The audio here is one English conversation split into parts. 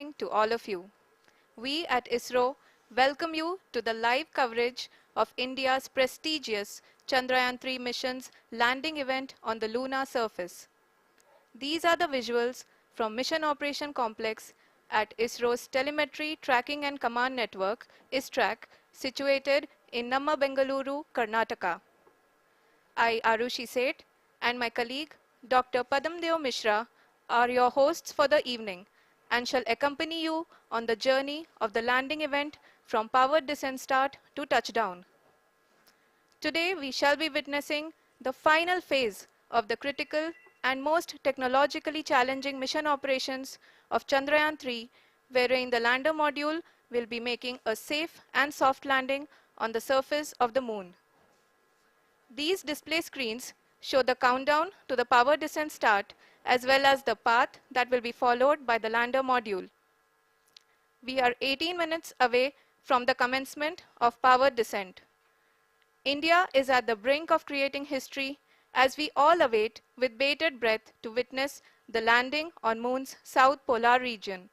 evening to all of you. We at ISRO welcome you to the live coverage of India's prestigious Chandrayaan-3 mission's landing event on the lunar surface. These are the visuals from Mission Operation Complex at ISRO's Telemetry Tracking and Command Network, ISTRAC, situated in Namma, Bengaluru, Karnataka. I, Arushi Seth, and my colleague, Dr. Padamdeo Mishra, are your hosts for the evening and shall accompany you on the journey of the landing event from powered descent start to touchdown. Today, we shall be witnessing the final phase of the critical and most technologically challenging mission operations of Chandrayaan-3, wherein the lander module will be making a safe and soft landing on the surface of the moon. These display screens show the countdown to the power descent start as well as the path that will be followed by the lander module. We are 18 minutes away from the commencement of power descent. India is at the brink of creating history as we all await with bated breath to witness the landing on Moon's south polar region.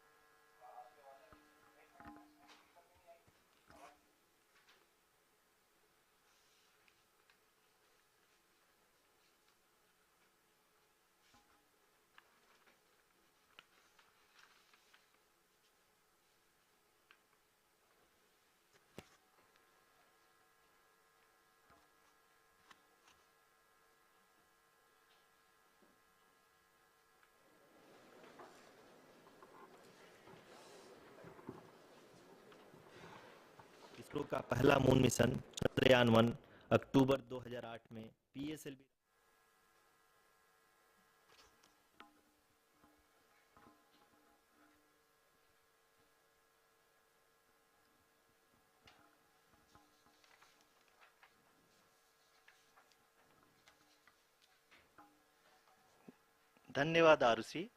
ISRO का पहला moon mission Chandrayaan one अक्टूबर 2008 में PSLV धन्यवाद आरुषि।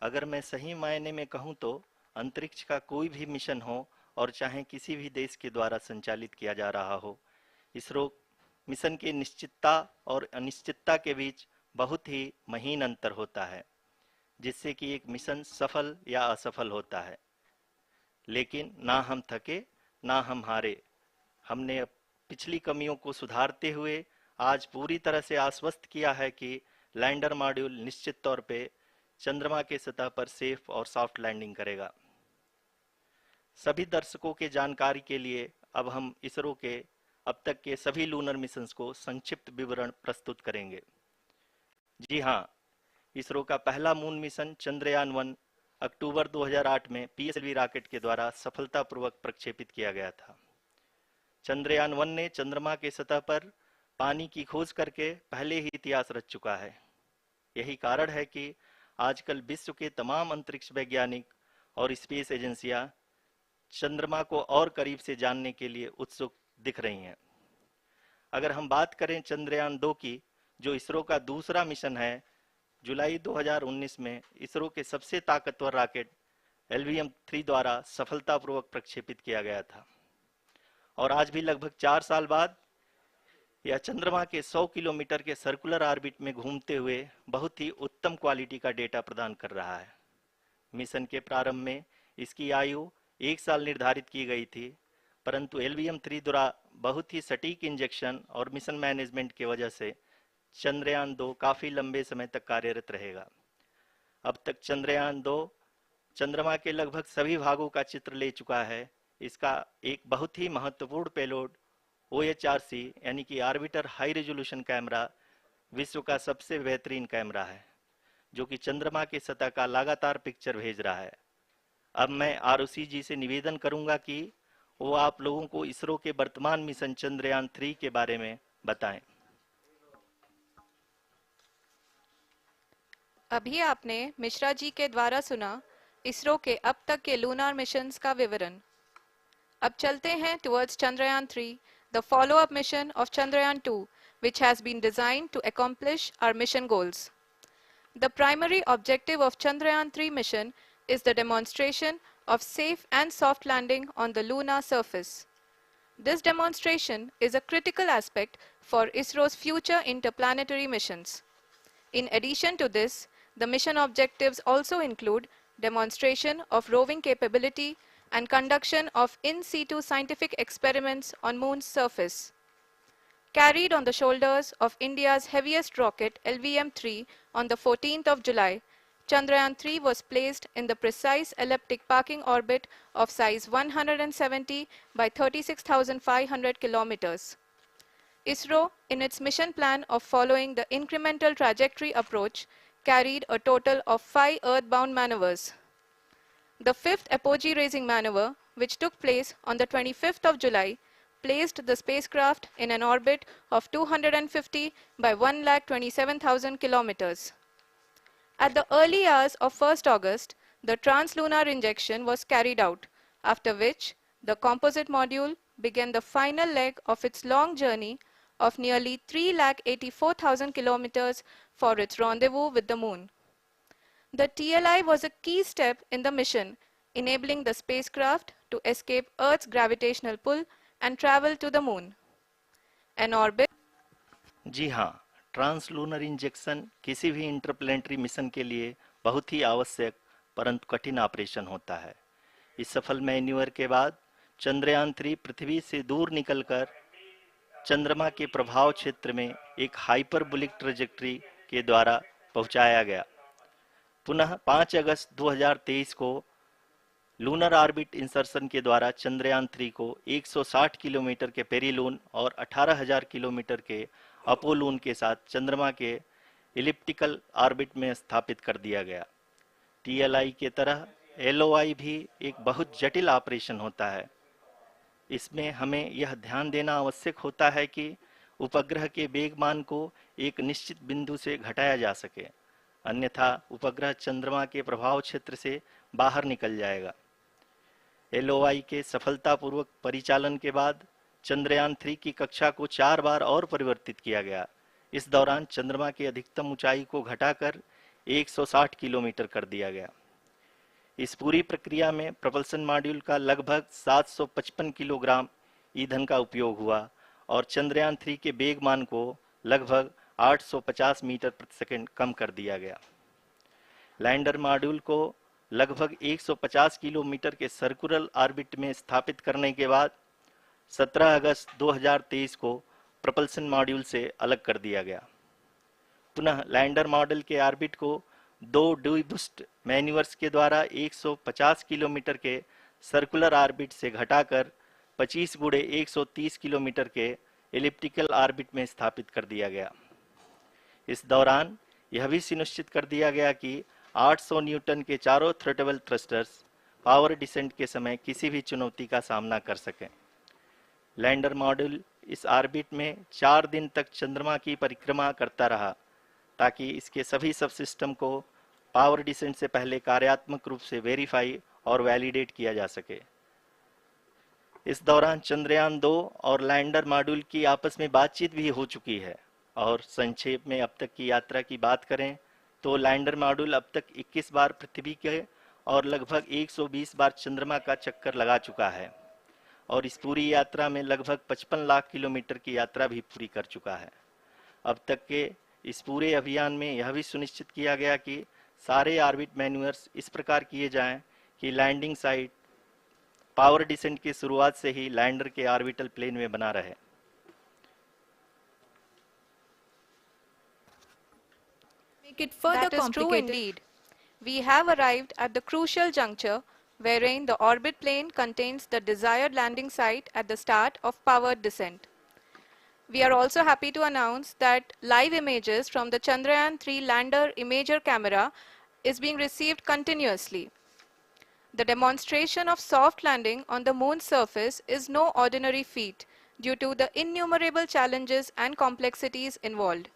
अगर मैं सही मायने में कहूं तो अंतरिक्ष का कोई भी मिशन हो और चाहे किसी भी देश के द्वारा संचालित किया जा रहा हो, इसरो मिशन के निश्चितता और अनिश्चितता के बीच बहुत ही महीन अंतर होता है, जिससे कि एक मिशन सफल या असफल होता है। लेकिन ना हम थके ना हम हारे। हमने पिछली कमियों को सुधारते हुए आज पूरी तरह से आश्वस्त किया है कि लैंडर मॉड्यूल निश्चित तौर पे चंद्रमा के सतह पर सेफ और सॉफ्ट लैंडिंग करेगा। सभी दर्शकों के जानकारी के लिए अब हम इसरो के अब तक के सभी लूनर मिशंस को संक्षिप्त विवरण प्रस्तुत करेंगे। जी हाँ, इसरो का पहला मून मिशन चंद्रयान-1 अक्टूबर 2008 में पीएसएलवी रॉकेट के द्वारा सफलतापूर्वक प्रक्षेपित किया गया था। चंद्रयान-1 ने चंद्रमा के सतह पर पानी की खोज करके पहले ही इतिहास रच चुका है। यही कारण है कि आजकल विश्व के तमाम अंतरिक्ष वैज्ञानिक और स्पेस एजेंसियां चंद्रमा को और करीब से जानने के लिए उत्सुक दिख रही हैं। अगर हम बात करें चंद्रयान-2 की, जो इसरो का दूसरा मिशन है, जुलाई 2019 में इसरो के सबसे ताकतवर रॉकेट LVM-3 द्वारा सफलतापूर्वक प्रक्षेपित किया गया था और आज भी लगभग 4 साल बाद यह चंद्रमा के 100 किलोमीटर के सर्कुलर ऑर्बिट में घूमते हुए बहुत ही उत्तम क्वालिटी का डेटा प्रदान कर रहा है। मिशन के प्रारंभ में इसकी आयु 1 साल निर्धारित की गई थी, परंतु LVM-3 द्वारा बहुत ही सटीक इंजेक्शन और मिशन मैनेजमेंट की वजह से चंद्रयान-2 काफी लंबे समय तक कार्यरत रहेगा। अब तक चंद्रयान-2 चंद्रमा के लगभग सभी भागों का चित्र ले चुका है। इसका एक बहुत ही महत्वपूर्ण पेलोड OHRC यानी कि ऑर्बिटर हाई रेजोल्यूशन कैमरा विश्व का सबसे बेहतरीन कैमरा है, जो कि चंद्रमा के सतह का लगातार पिक्चर भेज रहा है। अब मैं आरुषि जी से निवेदन करूंगा कि वो आप लोगों को इसरो के वर्तमान मिशन चंद्रयान-3 के बारे में बताएं। अभी आपने मिश्रा जी के द्वारा सुना इसरो के अब तक के लूनार मिशंस का विवरण। अब चलते हैं towards Chandrayaan-3, the follow-up mission of Chandrayaan-2, which has been designed to accomplish our mission goals. The primary objective of Chandrayaan-3 mission is the demonstration of safe and soft landing on the lunar surface. This demonstration is a critical aspect for ISRO's future interplanetary missions. In addition to this, the mission objectives also include demonstration of roving capability, and conduction of in situ scientific experiments on Moon's surface. Carried on the shoulders of India's heaviest rocket LVM-3 on the 14th of July, Chandrayaan-3 was placed in the precise elliptic parking orbit of size 170 by 36,500 kilometers. ISRO, in its mission plan of following the incremental trajectory approach, carried a total of 5 earthbound maneuvers. The fifth apogee-raising maneuver, which took place on the 25th of July, placed the spacecraft in an orbit of 250 by 1,27,000 kilometers. At the early hours of 1st August, the translunar injection was carried out, after which the composite module began the final leg of its long journey of nearly 3,84,000 kilometers for its rendezvous with the Moon. The TLI was a key step in the mission, enabling the spacecraft to escape Earth's gravitational pull and travel to the Moon. An orbit. जी हाँ, translunar injection किसी भी interplanetary mission के लिए बहुत ही आवश्यक परंतु कठिन operation होता है। इस सफल मैन्यूवर के बाद चंद्रयान-3 पृथ्वी से दूर निकलकर चंद्रमा के प्रभाव क्षेत्र में एक हाइपरबोलिक ट्रेजेक्ट्री के द्वारा पहुंचाया गया। पुनः 5 अगस्त 2023 को लूनर ऑर्बिट इंसर्शन के द्वारा चंद्रयान-3 को 160 किलोमीटर के पेरिलून और 18,000 किलोमीटर के अपोलून के साथ चंद्रमा के इलिप्टिकल ऑर्बिट में स्थापित कर दिया गया। टीएलआई के तरह एलओआई भी एक बहुत जटिल ऑपरेशन होता है। इसमें हमें यह ध्यान देना आवश्यक होता है कि उपग्रह के वेगमान को एक निश्चित बिंदु से घटाया जा सके, अन्यथा उपग्रह चंद्रमा के प्रभाव क्षेत्र से बाहर निकल जाएगा। एलओआई के सफलतापूर्वक परिचालन के बाद चंद्रयान-3 की कक्षा को 4 बार और परिवर्तित किया गया। इस दौरान चंद्रमा की अधिकतम ऊंचाई को घटाकर 160 किलोमीटर कर दिया गया। इस पूरी प्रक्रिया में प्रपल्सन मॉड्यूल का लगभग 755 किलोग्राम ईंधन का उपयोग हुआ और चंद्रयान-3 के वेगमान को लगभग 850 मीटर प्रति सेकंड कम कर दिया गया। लैंडर मॉड्यूल को लगभग 150 किलोमीटर के सर्कुलर ऑर्बिट में स्थापित करने के बाद 17 अगस्त 2023 को प्रपल्सन मॉड्यूल से अलग कर दिया गया। पुनः लैंडर मॉडल के ऑर्बिट को 2 डीबूस्ट मैन्यूवर्स के द्वारा 150 किलोमीटर के सर्कुलर ऑर्बिट से घटाकर 25 गुणे 130 किलोमीटर के एलिप्टिकल ऑर्बिट में स्थापित कर दिया गया। इस दौरान यह भी सुनिश्चित कर दिया गया कि 800 न्यूटन के चारों थ्रोटेबल थ्रस्टर्स पावर डिसेंट के समय किसी भी चुनौती का सामना कर सकें। लैंडर मॉड्यूल इस ऑर्बिट में 4 दिन तक चंद्रमा की परिक्रमा करता रहा ताकि इसके सभी सब सिस्टम को पावर डिसेंट से पहले कार्यात्मक रूप से वेरीफाई और वैलिडेट किया जा सके। इस दौरान चंद्रयान-2 और लैंडर मॉड्यूल की आपस में बातचीत भी हो चुकी है। और संक्षेप में अब तक की यात्रा की बात करें तो लैंडर मॉड्यूल अब तक 21 बार पृथ्वी के और लगभग 120 बार चंद्रमा का चक्कर लगा चुका है और इस पूरी यात्रा में लगभग 55 लाख किलोमीटर की यात्रा भी पूरी कर चुका है। अब तक के इस पूरे अभियान में यह भी सुनिश्चित किया गया कि सारे ऑर्बिट मैन्यूवर्स इस प्रकार किए जाएं कि लैंडिंग साइट पावर डिसेंट की शुरुआत से ही लैंडर के ऑर्बिटल प्लेन में बना रहे। That is true indeed. We have arrived at the crucial juncture wherein the orbit plane contains the desired landing site at the start of powered descent. We are also happy to announce that live images from the Chandrayaan-3 lander imager camera is being received continuously. The demonstration of soft landing on the Moon's surface is no ordinary feat due to the innumerable challenges and complexities involved.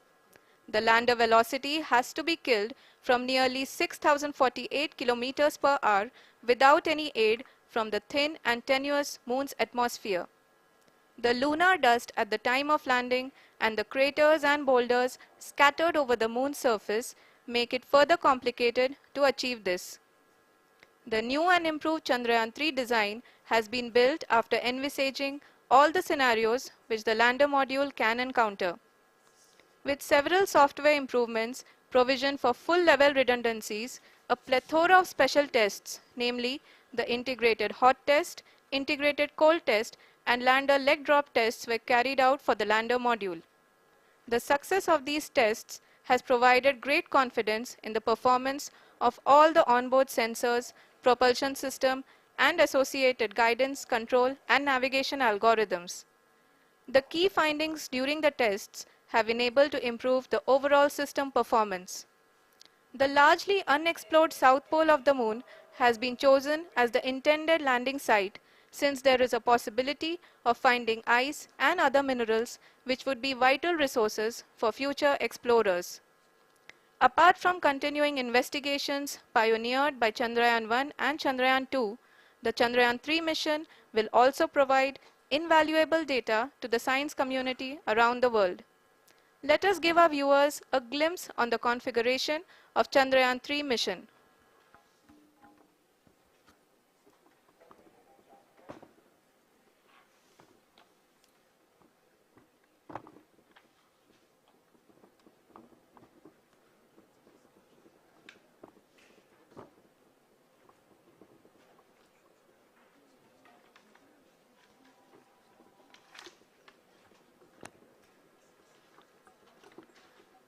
The lander velocity has to be killed from nearly 6,048 kilometers per hour without any aid from the thin and tenuous Moon's atmosphere. The lunar dust at the time of landing and the craters and boulders scattered over the Moon's surface make it further complicated to achieve this. The new and improved Chandrayaan-3 design has been built after envisaging all the scenarios which the lander module can encounter. With several software improvements, provision for full level redundancies, a plethora of special tests, namely the integrated hot test, integrated cold test, and lander leg drop tests were carried out for the lander module. The success of these tests has provided great confidence in the performance of all the onboard sensors, propulsion system, and associated guidance, control, and navigation algorithms. The key findings during the tests have enabled to improve the overall system performance. The largely unexplored south pole of the moon has been chosen as the intended landing site since there is a possibility of finding ice and other minerals which would be vital resources for future explorers. Apart from continuing investigations pioneered by Chandrayaan-1 and Chandrayaan-2, the Chandrayaan-3 mission will also provide invaluable data to the science community around the world. Let us give our viewers a glimpse on the configuration of Chandrayaan-3 mission.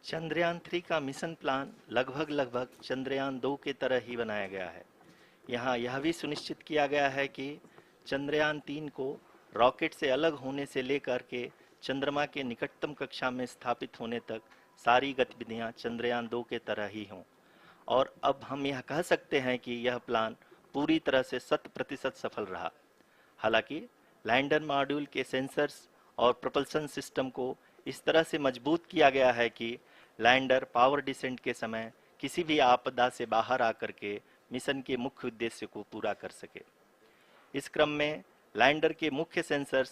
Chandrayaan 3 का mission plan लगभग चंद्रयान 2 के तरह ही बनाया गया है। यहाँ यह भी सुनिश्चित किया गया है कि चंद्रयान 3 को रॉकेट से अलग होने से लेकर के चंद्रमा के निकटतम कक्षा में स्थापित होने तक सारी गतिविधियां चंद्रयान 2 के तरह ही हों। और अब हम यह कह सकते हैं कि यह प्लान पूरी तरह से 100% सफल रहा। हालांकि लैंडर मॉड्यूल के सेंसर्स और प्रोपल्शन सिस्टम को इस तरह से मजबूत किया गया है कि लैंडर पावर डिसेंट के समय किसी भी आपदा से बाहर आकर के मिशन के मुख्य उद्देश्य को पूरा कर सके। इस क्रम में लैंडर के मुख्य सेंसर्स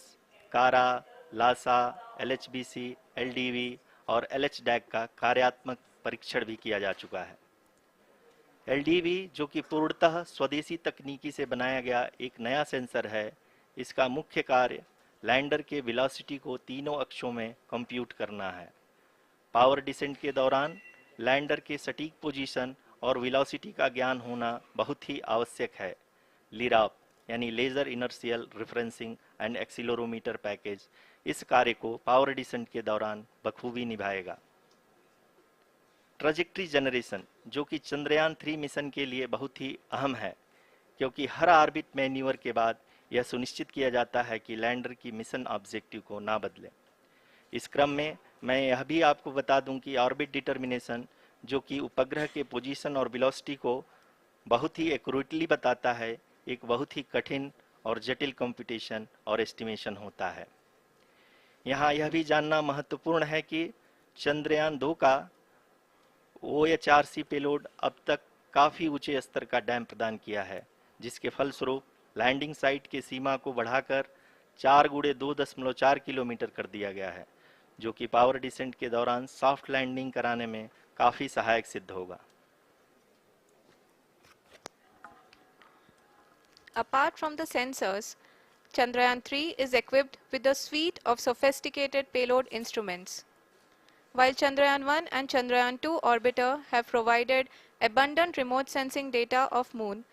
कारा, लासा, एलएचबीसी, एलडीवी और एलएचडैक का कार्यात्मक परीक्षण भी किया जा चुका है। एलडीवी, जो कि पूर्णतः स्वदेशी तकनीकी से बनाया गया एक नया सेंसर है, इसका मुख्य कार्य लैंडर के वेलोसिटी को तीनों अक्षों में कंप्यूट करना है। पावर डिसेंट के दौरान लैंडर के सटीक पोजीशन और वेलोसिटी का ज्ञान होना बहुत ही आवश्यक है। लिराप यानी laser inertial referencing and accelerometer package इस कार्य को पावर डिसेंट के दौरान बखूबी निभाएगा। ट्रैजेक्टरी जनरेशन, जो कि चंद्रयान 3 मिशन के लिए बहुत ही अहम है, क्योंकि हर ऑर्बिट मैन्यूवर के बाद यह सुनिश्चित किया जाता है कि लैंडर की मिशन ऑब्जेक्टिव को ना बदले। इस क्रम में मैं यह भी आपको बता दूं कि ऑर्बिट डिटर्मिनेशन, जो कि उपग्रह के पोजीशन और वेलोसिटी को बहुत ही एक्यूरेटली बताता है, एक बहुत ही कठिन और जटिल कंप्यूटेशन और एस्टिमेशन होता है। यहाँ यह भी जानना महत्वपूर्ण है कि चंद्रयान 2 का OHRC पेलोड अब तक काफ़ी ऊंचे स्तर का डैम प्रदान किया है, जिसके फलस्वरूप लैंडिंग साइट की सीमा को बढ़ाकर 4 × 2.4 किलोमीटर कर दिया गया है, जो कि पावर डिसेंट के दौरान सॉफ्ट लैंडिंग कराने में काफ़ी सहायक सिद्ध होगा। Apart from the sensors, Chandrayaan-3 is equipped with a suite of sophisticated payload instruments. While Chandrayaan-1 and Chandrayaan-2 orbiter have provided abundant remote sensing data of Moon,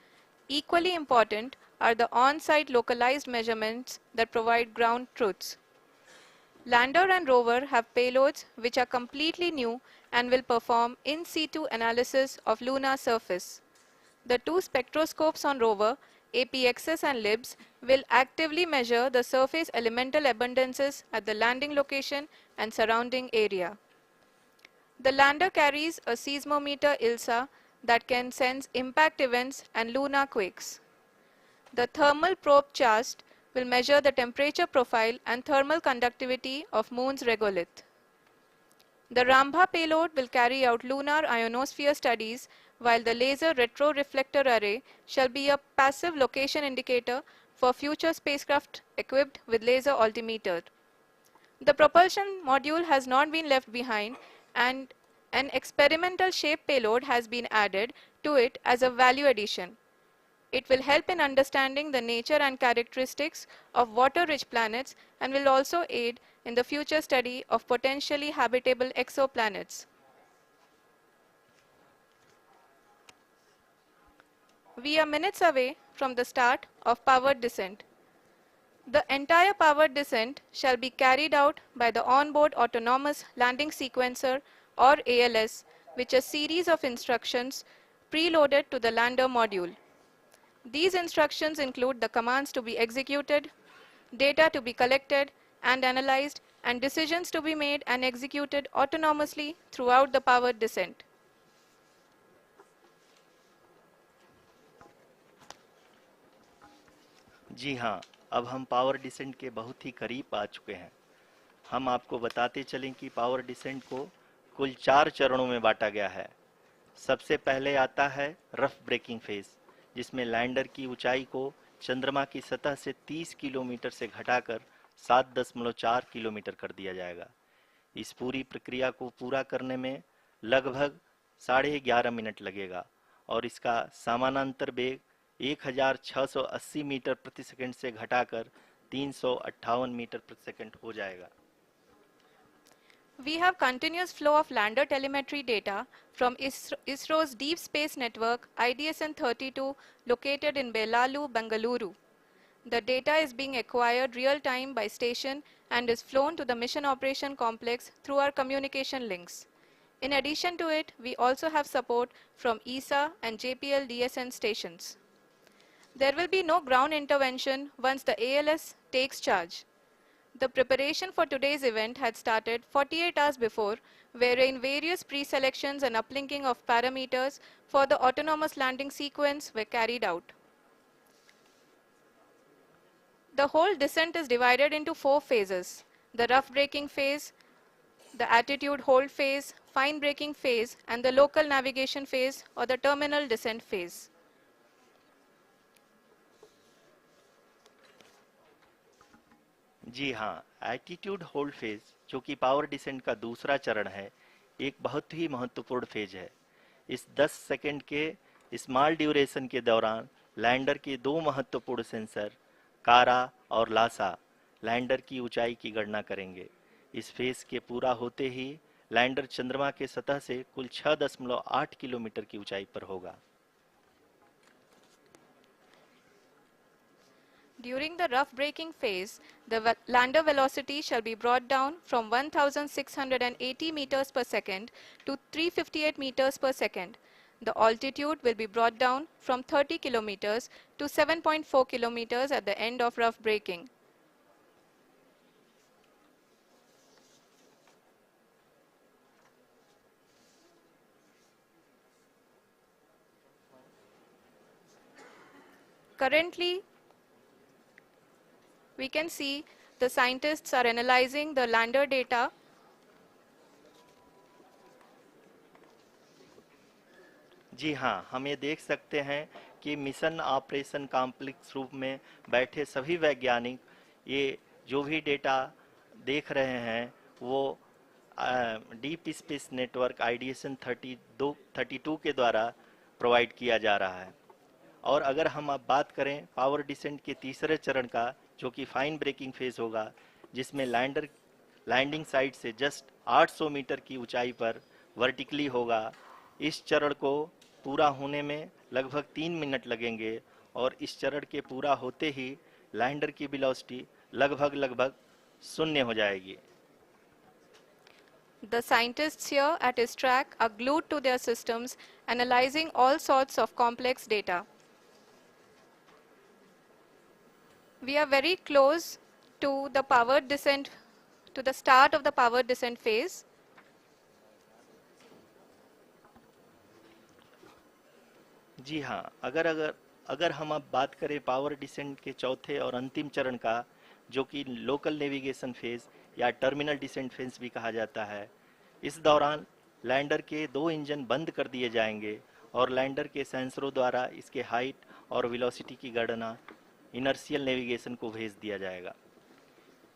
equally important are the on-site localized measurements that provide ground truths. Lander and rover have payloads which are completely new and will perform in situ analysis of lunar surface. The two spectroscopes on rover, APXS and LIBS, will actively measure the surface elemental abundances at the landing location and surrounding area. The lander carries a seismometer ILSA that can sense impact events and lunar quakes. The thermal probe CHAST will measure the temperature profile and thermal conductivity of Moon's regolith. The Rambha payload will carry out lunar ionosphere studies, while the laser retroreflector array shall be a passive location indicator for future spacecraft equipped with laser altimeter. The propulsion module has not been left behind, and an experimental shape payload has been added to it as a value addition. It will help in understanding the nature and characteristics of water-rich planets and will also aid in the future study of potentially habitable exoplanets. We are minutes away from the start of powered descent. The entire powered descent shall be carried out by the onboard autonomous landing sequencer or ALS, which is a series of instructions preloaded to the lander module. These instructions include the commands to be executed, data to be collected and analyzed, and decisions to be made and executed autonomously throughout the powered descent. जी हाँ, अब हम power descent के बहुत ही करीब आ चुके हैं। हम आपको बताते चलें कि पावर डिसेंट को कुल 4 चरणों में बांटा गया है। सबसे पहले आता है रफ ब्रेकिंग फेज, जिसमें लैंडर की ऊंचाई को चंद्रमा की सतह से 30 किलोमीटर से घटाकर 7.4 किलोमीटर कर दिया जाएगा। इस पूरी प्रक्रिया को पूरा करने में लगभग 11.5 मिनट लगेगा और इसका समानांतर वेग 1680 मीटर प्रति सेकंड से घटाकर 358 मीटर प्रति सेकंड हो जाएगा। We have continuous flow of lander telemetry data from ISRO's Deep Space Network IDSN-32 located in Belalu, Bengaluru. The data is being acquired real-time by station and is flown to the Mission Operation Complex through our communication links. In addition to it, we also have support from ESA and JPL DSN stations. There will be no ground intervention once the ALS takes charge. The preparation for today's event had started 48 hours before, wherein various pre-selections and uplinking of parameters for the autonomous landing sequence were carried out. The whole descent is divided into 4 phases: the rough braking phase, the attitude hold phase, fine braking phase, and the local navigation phase or the terminal descent phase. जी हाँ, attitude hold phase, जो कि power descent का दूसरा चरण है, एक बहुत ही महत्वपूर्ण फेज है। इस 10 सेकंड के स्मॉल ड्यूरेशन के दौरान लैंडर के दो महत्वपूर्ण सेंसर कारा और लासा लैंडर की ऊंचाई की गणना करेंगे। इस फेज के पूरा होते ही लैंडर चंद्रमा के सतह से कुल 6.8 किलोमीटर की ऊंचाई पर होगा। During the rough braking phase, the lander velocity shall be brought down from 1680 meters per second to 358 meters per second. The altitude will be brought down from 30 kilometers to 7.4 kilometers at the end of rough braking. Currently, we can see the scientists are analyzing the lander data. जी हाँ, हम ये देख सकते हैं कि mission operation complex रूप में बैठे सभी वैज्ञानिक ये जो भी डेटा देख रहे हैं वो डीप स्पेस नेटवर्क आईडीएसएन 32 के द्वारा प्रोवाइड किया जा रहा है। और अगर हम अब बात करें पावर डिसेंट के तीसरे चरण का, जो कि फाइन ब्रेकिंग फेज होगा, जिसमें लैंडर लैंडिंग साइट से जस्ट 800 मीटर की ऊंचाई पर वर्टिकली होगा। इस चरण को पूरा होने में लगभग 3 मिनट लगेंगे और इस चरण के पूरा होते ही लैंडर की वेलोसिटी लगभग शून्य हो जाएगी। The scientists here at ISTRAC are glued to their systems, analyzing all sorts of complex data. We are very close to the powered descent, to the start of the powered descent phase. जी हाँ, अगर अगर अगर हम अब बात करें power descent के चौथे और अंतिम चरण का, जो कि लोकल नेविगेशन फेज या टर्मिनल डिसेंट फेज भी कहा जाता है, इस दौरान लैंडर के दो इंजन बंद कर दिए जाएंगे और लैंडर के सेंसरों द्वारा इसके हाइट और वेलोसिटी की गणना इनर्शियल नेविगेशन को भेज दिया जाएगा।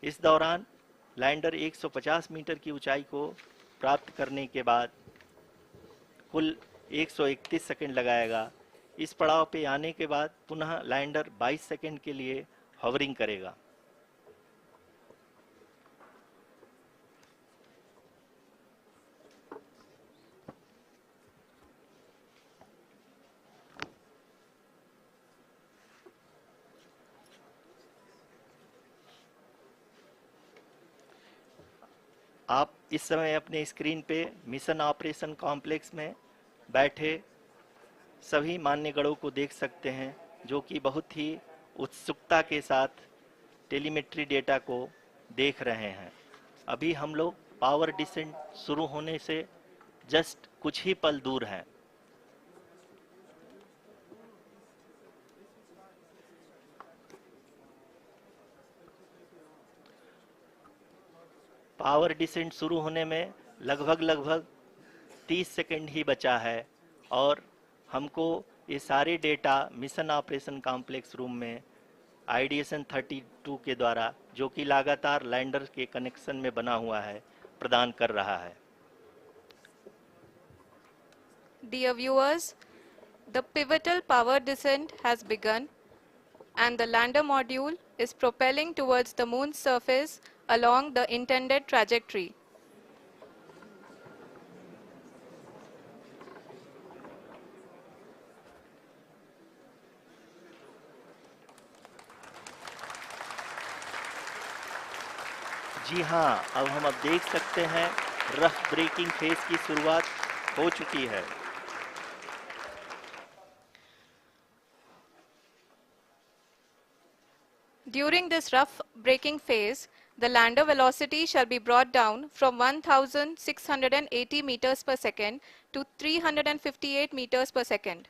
इस दौरान लैंडर 150 मीटर की ऊंचाई को प्राप्त करने के बाद कुल 131 सेकंड लगाएगा। इस पड़ाव पे आने के बाद पुनः लैंडर 22 सेकंड के लिए हवरिंग करेगा। आप इस समय अपने स्क्रीन पे मिशन ऑपरेशन कॉम्प्लेक्स में बैठे सभी मान्यगणों को देख सकते हैं, जो कि बहुत ही उत्सुकता के साथ टेलीमेट्री डेटा को देख रहे हैं। अभी हम लोग पावर डिसेंट शुरू होने से जस्ट कुछ ही पल दूर हैं। पावर डिसेंट शुरू होने में लगभग 30 सेकंड ही बचा है और हमको ये सारे data mission operation complex room में आईडीएसएन 32 के द्वारा, जो कि लगातार लैंडर के कनेक्शन में बना हुआ है, प्रदान कर रहा है। Dear viewers, the pivotal power descent has begun and the lander module is propelling towards the moon's surface along the intended trajectory. जी हाँ, अब देख सकते हैं रफ ब्रेकिंग फेज की शुरुआत हो चुकी है। During this rough braking phase, the lander velocity shall be brought down from 1680 meters per second to 358 meters per second.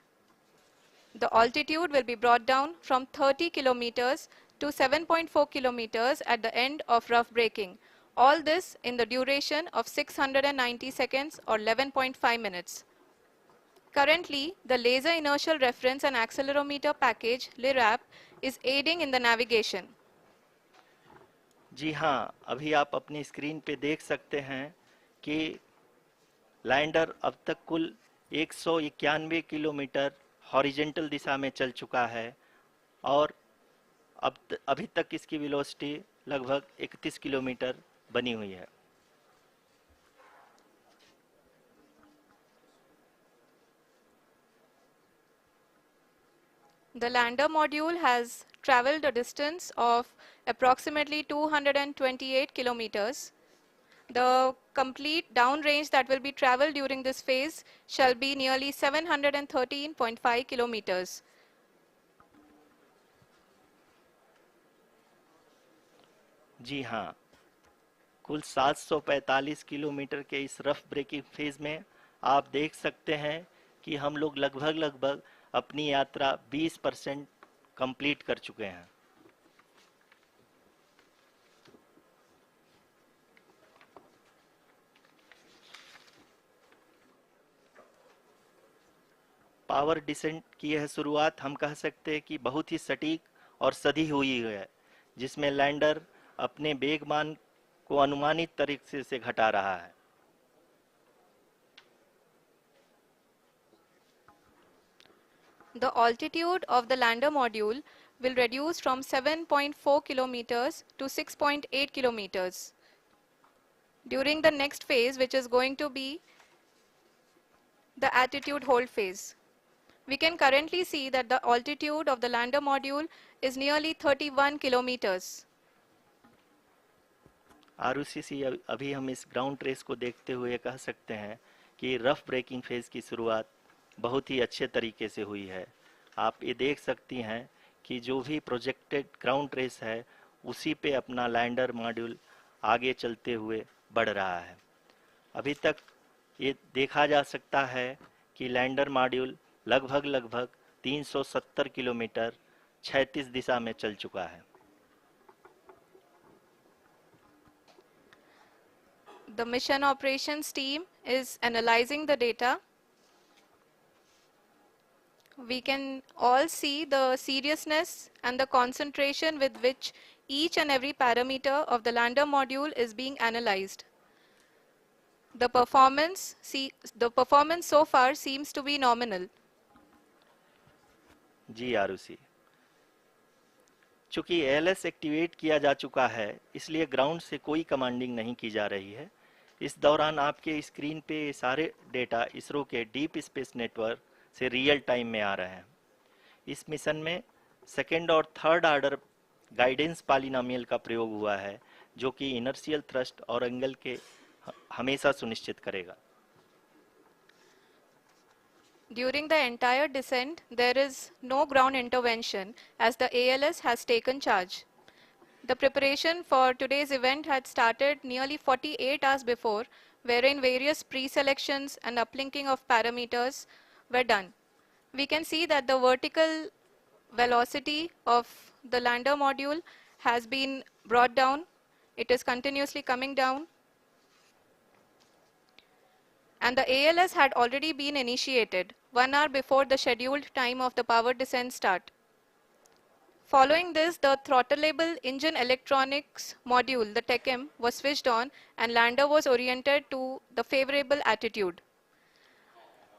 The altitude will be brought down from 30 kilometers to 7.4 kilometers at the end of rough braking. All this in the duration of 690 seconds or 11.5 minutes. Currently, the Laser Inertial Reference and Accelerometer package (LIRAP) is aiding in the navigation. जी हाँ, अभी आप अपनी screen पे देख सकते हैं कि lander अब तक कुल 191 किलोमीटर हॉरिजेंटल दिशा में चल चुका है और अभी तक इसकी वेलोसिटी लगभग 31 किलोमीटर बनी हुई है। The lander module has traveled a distance of approximately 228 kilometers. The complete downrange that will be traveled during this phase shall be nearly 713.5 kilometers. जी हाँ, कुल 745 किलोमीटर के इस रफ ब्रेकिंग फेज में आप देख सकते हैं कि हम लोग लगभग अपनी यात्रा 20% कंप्लीट कर चुके हैं। पावर डिसेंट की यह शुरुआत हम कह सकते हैं कि बहुत ही सटीक और सधी हुई है, जिसमें लैंडर अपने वेगमान को अनुमानित तरीके से घटा रहा है। The altitude of the lander module will reduce from 7.4 kilometers to 6.8 kilometers. During the next phase, which is going to be the attitude hold phase. We can currently see that the altitude of the lander module is nearly 31 kilometers. Arushi, अभी हम इस ground trace को देखते हुए कह सकते हैं कि रफ ब्रेकिंग फेज की शुरुआत बहुत ही अच्छे तरीके से हुई है। आप ये देख सकती हैं कि जो भी प्रोजेक्टेड ग्राउंड ट्रेस है, उसी पे अपना लैंडर मॉड्यूल आगे चलते हुए बढ़ रहा है। अभी तक ये देखा जा सकता है कि लैंडर मॉड्यूल लगभग 370 किलोमीटर क्षैतिज दिशा में चल चुका है। The mission operations team is analyzing the data. We can all see the seriousness and the concentration with which each and every parameter of the lander module is being analyzed. The performance so far seems to be nominal. जी आरुषि, चूंकि ALS activate किया जा चुका है, इसलिए ground से कोई commanding नहीं की जा रही है। इस दौरान आपके स्क्रीन पे ये सारे डेटा इसरो के डीप स्पेस नेटवर्क से रियल टाइम में आ रहे हैं। इस मिशन में सेकेंड और थर्ड ऑर्डर गाइडेंस पॉलिनोमियल का प्रयोग हुआ है, जो कि इनर्शियल थ्रस्ट और एंगल के हमेशा सुनिश्चित करेगा। During the entire descent, there is no ground intervention as the ALS has taken charge. The preparation for today's event had started nearly 48 hours before, wherein various pre-selections and uplinking of parameters were done. We can see that the vertical velocity of the lander module has been brought down. It is continuously coming down. And the ALS had already been initiated 1 hour before the scheduled time of the power descent start. Following this, the throttleable engine electronics module, the TECM, was switched on and lander was oriented to the favorable attitude.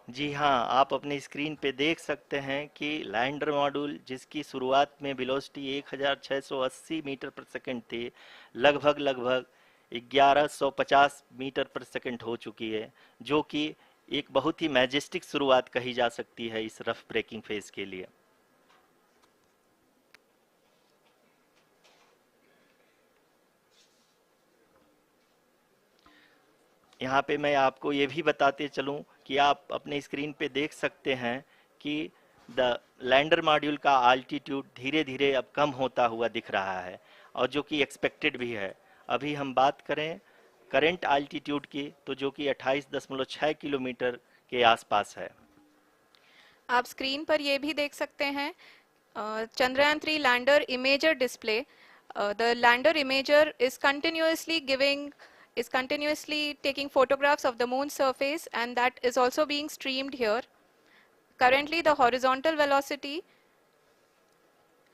जी हाँ, आप अपने screen पे देख सकते हैं कि lander module जिसकी शुरुआत में वेलोसिटी 1680 मीटर पर सेकंड थी, लगभग 1150 मीटर पर सेकंड हो चुकी है, जो कि एक बहुत ही मैजेस्टिक शुरुआत कही जा सकती है इस रफ ब्रेकिंग फेज के लिए। यहाँ पे मैं आपको ये भी बताते चलूं कि आप अपने स्क्रीन पे देख सकते हैं कि द लैंडर मॉड्यूल का आल्टीट्यूड धीरे धीरे अब कम होता हुआ दिख रहा है, और जो कि एक्सपेक्टेड भी है। अभी हम बात करें करंट आल्टीट्यूड की, तो जो कि 28.6 किलोमीटर के आसपास है। आप स्क्रीन पर ये भी देख सकते हैं Chandrayaan-3 lander imager display. The lander imager is continuously taking photographs of the moon's surface, and that is also being streamed here. Currently, the horizontal velocity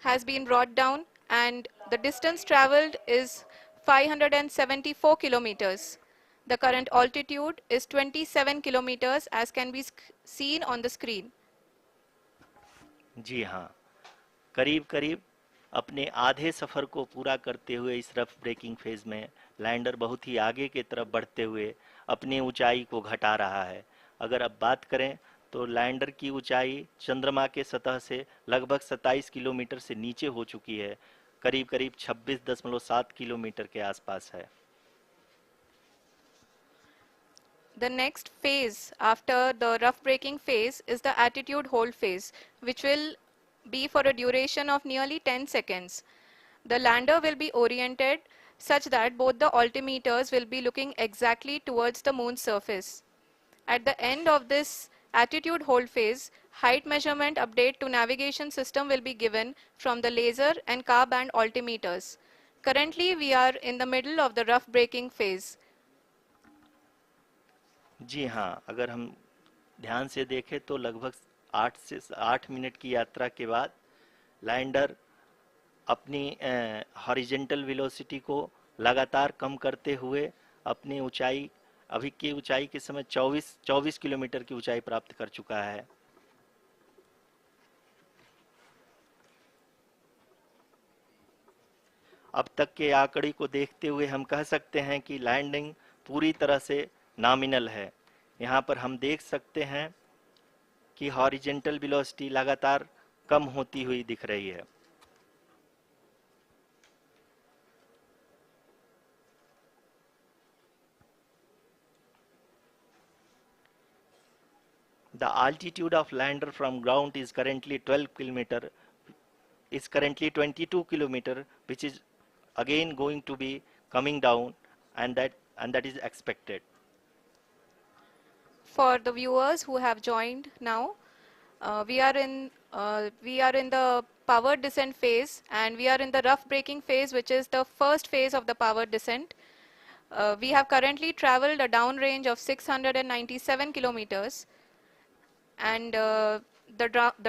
has been brought down and the distance traveled is 574 kilometers. The current altitude is 27 kilometers as can be seen on the screen. जी हाँ, करीब करीब अपने आधे सफ़र को पूरा करते हुए इस रफ ब्रेकिंग फेज में लैंडर बहुत ही आगे की तरफ बढ़ते हुए अपनी ऊंचाई को घटा रहा है। अगर अब बात करें तो लैंडर की ऊंचाई चंद्रमा के सतह से लगभग 27 किलोमीटर से नीचे हो चुकी है, करीब करीब 26.7 किलोमीटर के आसपास है। The next phase after the rough braking phase is the attitude hold phase, which will be for a duration of nearly 10 seconds. The lander will be oriented such that both the altimeters will be looking exactly towards the moon's surface. At the end of this attitude hold phase, height measurement update to navigation system will be given from the laser and car band altimeters. Currently, we are in the middle of the rough braking phase. जी हाँ, अगर हम ध्यान से देखें तो लगभग 8 minute की यात्रा के बाद लैंडर अपनी हॉरिजेंटल वेलोसिटी को लगातार कम करते हुए अपनी ऊंचाई, अभी की ऊंचाई के समय 24 किलोमीटर की ऊंचाई प्राप्त कर चुका है। अब तक के आंकड़े को देखते हुए हम कह सकते हैं कि लैंडिंग पूरी तरह से नॉमिनल है। यहाँ पर हम देख सकते हैं कि हॉरिजेंटल वेलोसिटी लगातार कम होती हुई दिख रही है। The altitude of lander from ground is currently 12 kilometer, is currently 22 kilometer, which is again going to be coming down, and that is expected. For the viewers who have joined now, we are in the power descent phase, and we are in the rough braking phase, which is the first phase of the power descent. We have currently traveled a downrange of 697 kilometers, and the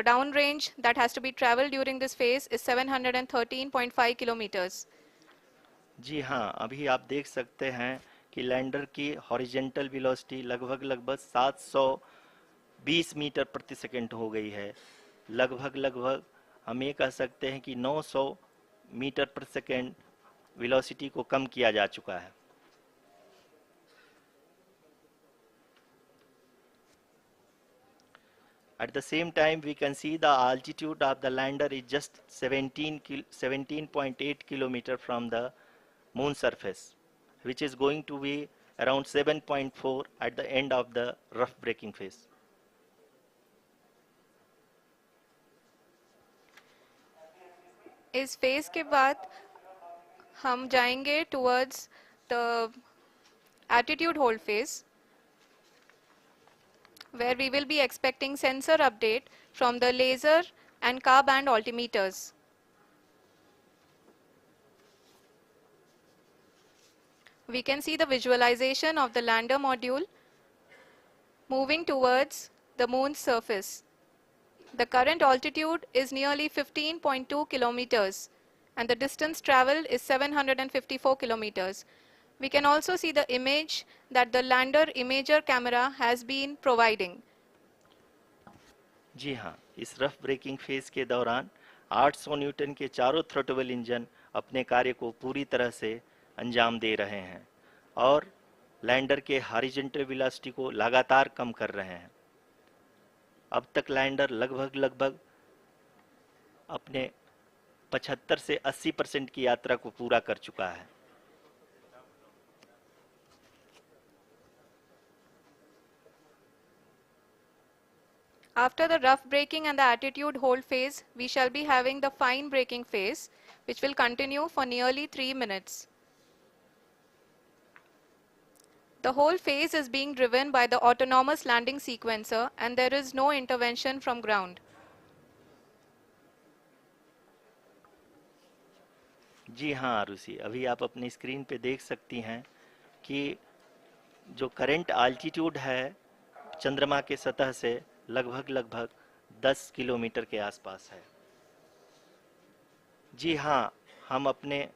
downrange that has to be traveled during this phase is 713.5 kilometers. जी हाँ, अभी आप देख सकते हैं कि lander की horizontal velocity लगभग 720 metre प्रति सेकंड हो गई है। लगभग हम ये कह सकते हैं कि 900 मीटर प्रति सेकंड वेलोसिटी को कम किया जा चुका है। At the same time, we can see the altitude of the lander is just 17.8 kilometer from the moon surface, which is going to be around 7.4 at the end of the rough braking phase. इस phase के बाद हम जाएंगे towards the attitude hold phase, where we will be expecting sensor update from the laser and car band altimeters. We can see the visualization of the lander module moving towards the moon's surface. The current altitude is nearly 15.2 kilometers and the distance traveled is 754 kilometers. We can also see the image that the lander imager camera has been providing. जी हाँ, इस rough breaking phase के दौरान 800 Newton के चारों throttle engine अपने कार्य को पूरी तरह से अंजाम दे रहे हैं और लैंडर के हॉरिजॉन्टल वेलोसिटी को लगातार कम कर रहे हैं। अब तक लैंडर लगभग अपने 75 से 80% की यात्रा को पूरा कर चुका है। After the rough braking and the attitude hold phase, we shall be having the fine braking phase, which will continue for nearly 3 minutes. The whole phase is being driven by the autonomous landing sequencer and there is no intervention from ground. जी हाँ आरुषि, अभी आप अपनी screen पे देख सकती हैं कि जो करंट आल्टीट्यूड है चंद्रमा के सतह से लगभग 10 किलोमीटर के आसपास है। जी हाँ, हम अपने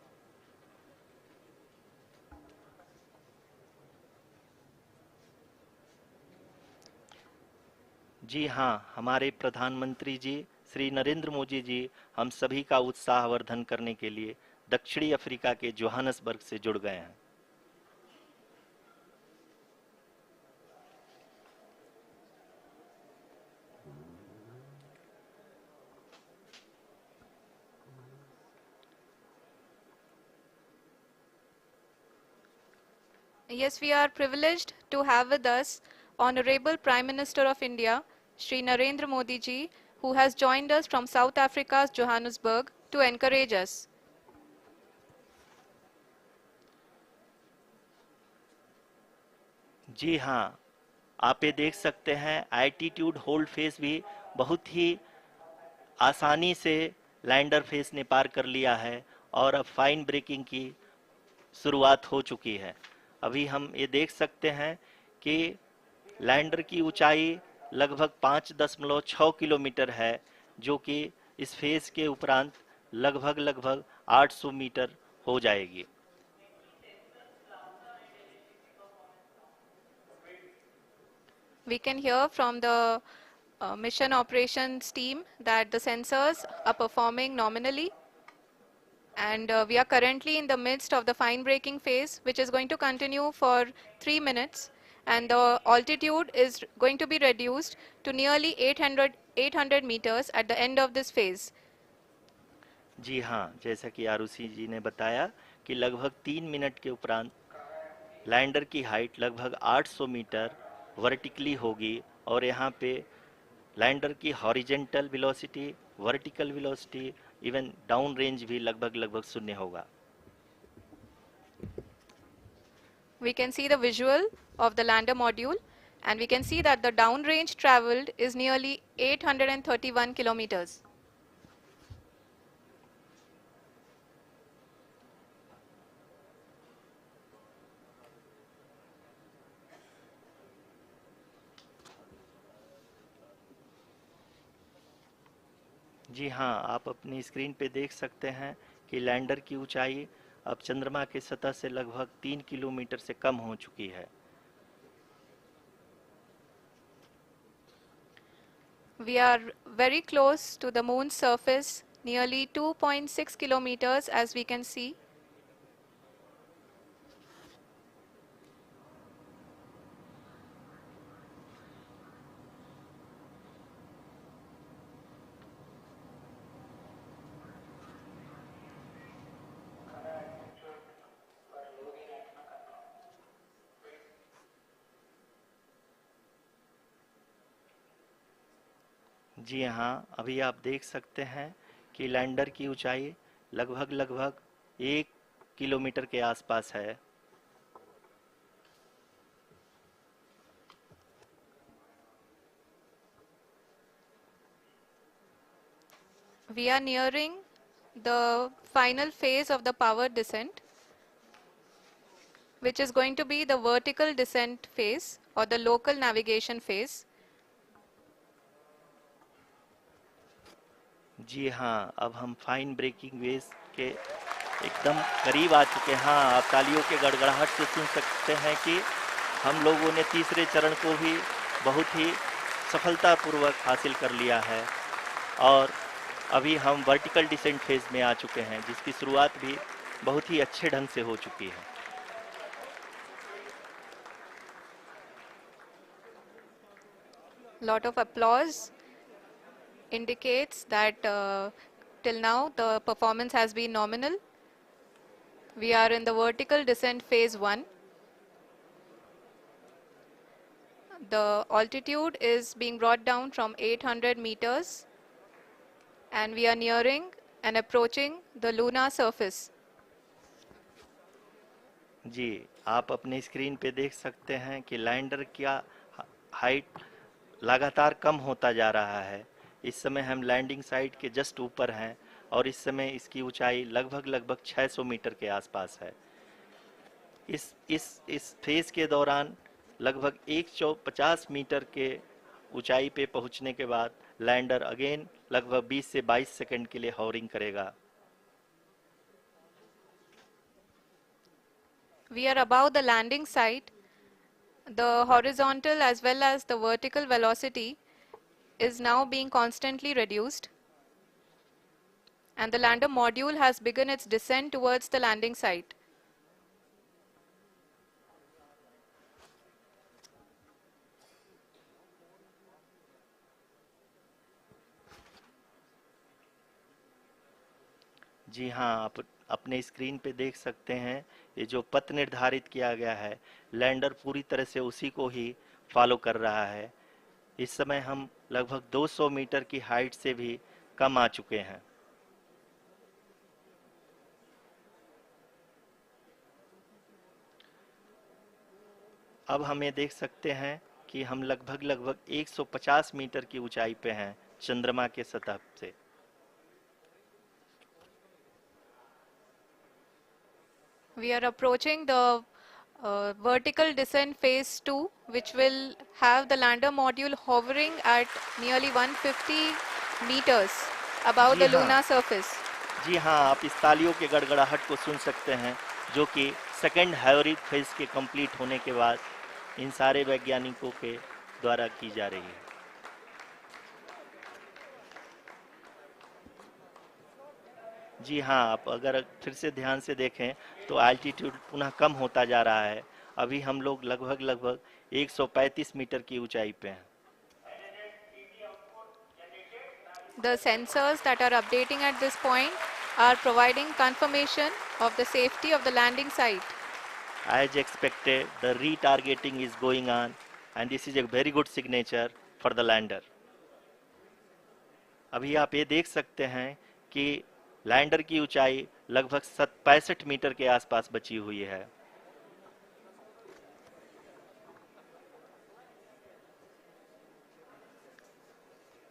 जी हाँ, हमारे प्रधानमंत्री जी श्री नरेंद्र मोदी जी हम सभी का उत्साहवर्धन करने के लिए दक्षिणी अफ्रीका के जोहानसबर्ग से जुड़ गए हैं। Yes, we are privileged to have with us Honorable Prime Minister of India, Shri Narendra Modi ji, who has joined us from South Africa's Johannesburg to encourage us. जी हाँ, आप ये देख सकते हैं एल्टीट्यूड होल्ड फेस भी बहुत ही आसानी से लैंडर फेस ने पार कर लिया है और अब फाइन ब्रेकिंग की शुरुआत हो चुकी है। अभी हम ये देख सकते हैं कि लैंडर की ऊंचाई लगभग 5.6 किलोमीटर है, जो कि इस फेज के उपरांत लगभग 800 मीटर हो जाएगी। We can hear from the mission operations team that the sensors are performing nominally. And we are currently in the midst of the fine braking phase, which is going to continue for 3 minutes. And the altitude is going to be reduced to nearly 800 meters at the end of this phase. जी हाँ, जैसा कि आरुषि जी ने बताया कि लगभग 3 minute के उपरांत lander की हाइट लगभग 800 मीटर वर्टिकली होगी और यहाँ पे लैंडर की horizontal velocity, vertical velocity, even down range भी लगभग शून्य होगा। We can see the visual of the lander module and we can see that the downrange traveled is nearly 831 kilometers. जी हाँ, आप अपनी स्क्रीन पे देख सकते हैं कि लैंडर की ऊंचाई अब चंद्रमा के सतह से लगभग 3 किलोमीटर से कम हो चुकी है। We are very close to the moon's surface, nearly 2.6 kilometers as we can see. जी हाँ, अभी आप देख सकते हैं कि लैंडर की ऊंचाई लगभग लगभग 1 किलोमीटर के आसपास है। We are nearing the final phase of the power descent, which is going to be the vertical descent phase or the local navigation phase. जी हाँ, अब हम फाइन ब्रेकिंग वेव्स के एकदम करीब आ चुके हैं। हाँ, आप तालियों के गड़गड़ाहट से सुन सकते हैं कि हम लोगों ने तीसरे चरण को भी बहुत ही सफलतापूर्वक हासिल कर लिया है और अभी हम वर्टिकल डिसेंट फेज में आ चुके हैं, जिसकी शुरुआत भी बहुत ही अच्छे ढंग से हो चुकी है। Lot of applause indicates that till now the performance has been nominal. We are in the vertical descent phase 1. The altitude is being brought down from 800 meters and we are nearing and approaching the lunar surface. जी, आप अपने screen पे देख सकते हैं कि lander का height लगातार कम होता जा रहा है। इस समय हम लैंडिंग साइट के जस्ट ऊपर हैं और इस समय इसकी ऊंचाई लगभग लगभग 600 मीटर के आसपास है। इस फेज के दौरान लगभग 150 मीटर के ऊंचाई पे पहुंचने के बाद लैंडर अगेन लगभग 20 से 22 सेकंड के लिए हॉवरिंग करेगा। We are above the landing site. The horizontal as well as the vertical velocity is now being constantly reduced and the lander module has begun its descent towards the landing site. जी हाँ, आप अपने screen पे देख सकते हैं ये जो पथ निर्धारित किया गया है, लैंडर पूरी तरह से उसी को ही फॉलो कर रहा है। इस समय हम लगभग 200 मीटर की हाइट से भी कम आ चुके हैं। अब हम ये देख सकते हैं कि हम लगभग लगभग 150 मीटर की ऊंचाई पे हैं चंद्रमा के सतह से। We are approaching the vertical descent phase 2, which will have the lander module hovering at nearly 150 meters above ji the हाँ, lunar surface. जी हाँ, आप इस तालियों के गड़गड़ाहट को सुन सकते हैं, जो कि सेकंड हाइब्रिड फेज के कंप्लीट होने के बाद इन सारे वैज्ञानिकों के द्वारा की जा रही है। जी हाँ, आप अगर फिर से ध्यान से देखें तो एल्टीट्यूड पुनः कम होता जा रहा है। अभी हम लोग लगभग लगभग 135 मीटर की ऊंचाई पे हैं। The sensors that are updating at this point are providing confirmation of the safety of the landing site. As expected, the retargeting is going on and this is a very good signature for the lander. अभी आप ये देख सकते हैं कि lander की ऊंचाई लगभग 65 मीटर के आसपास बची हुई है।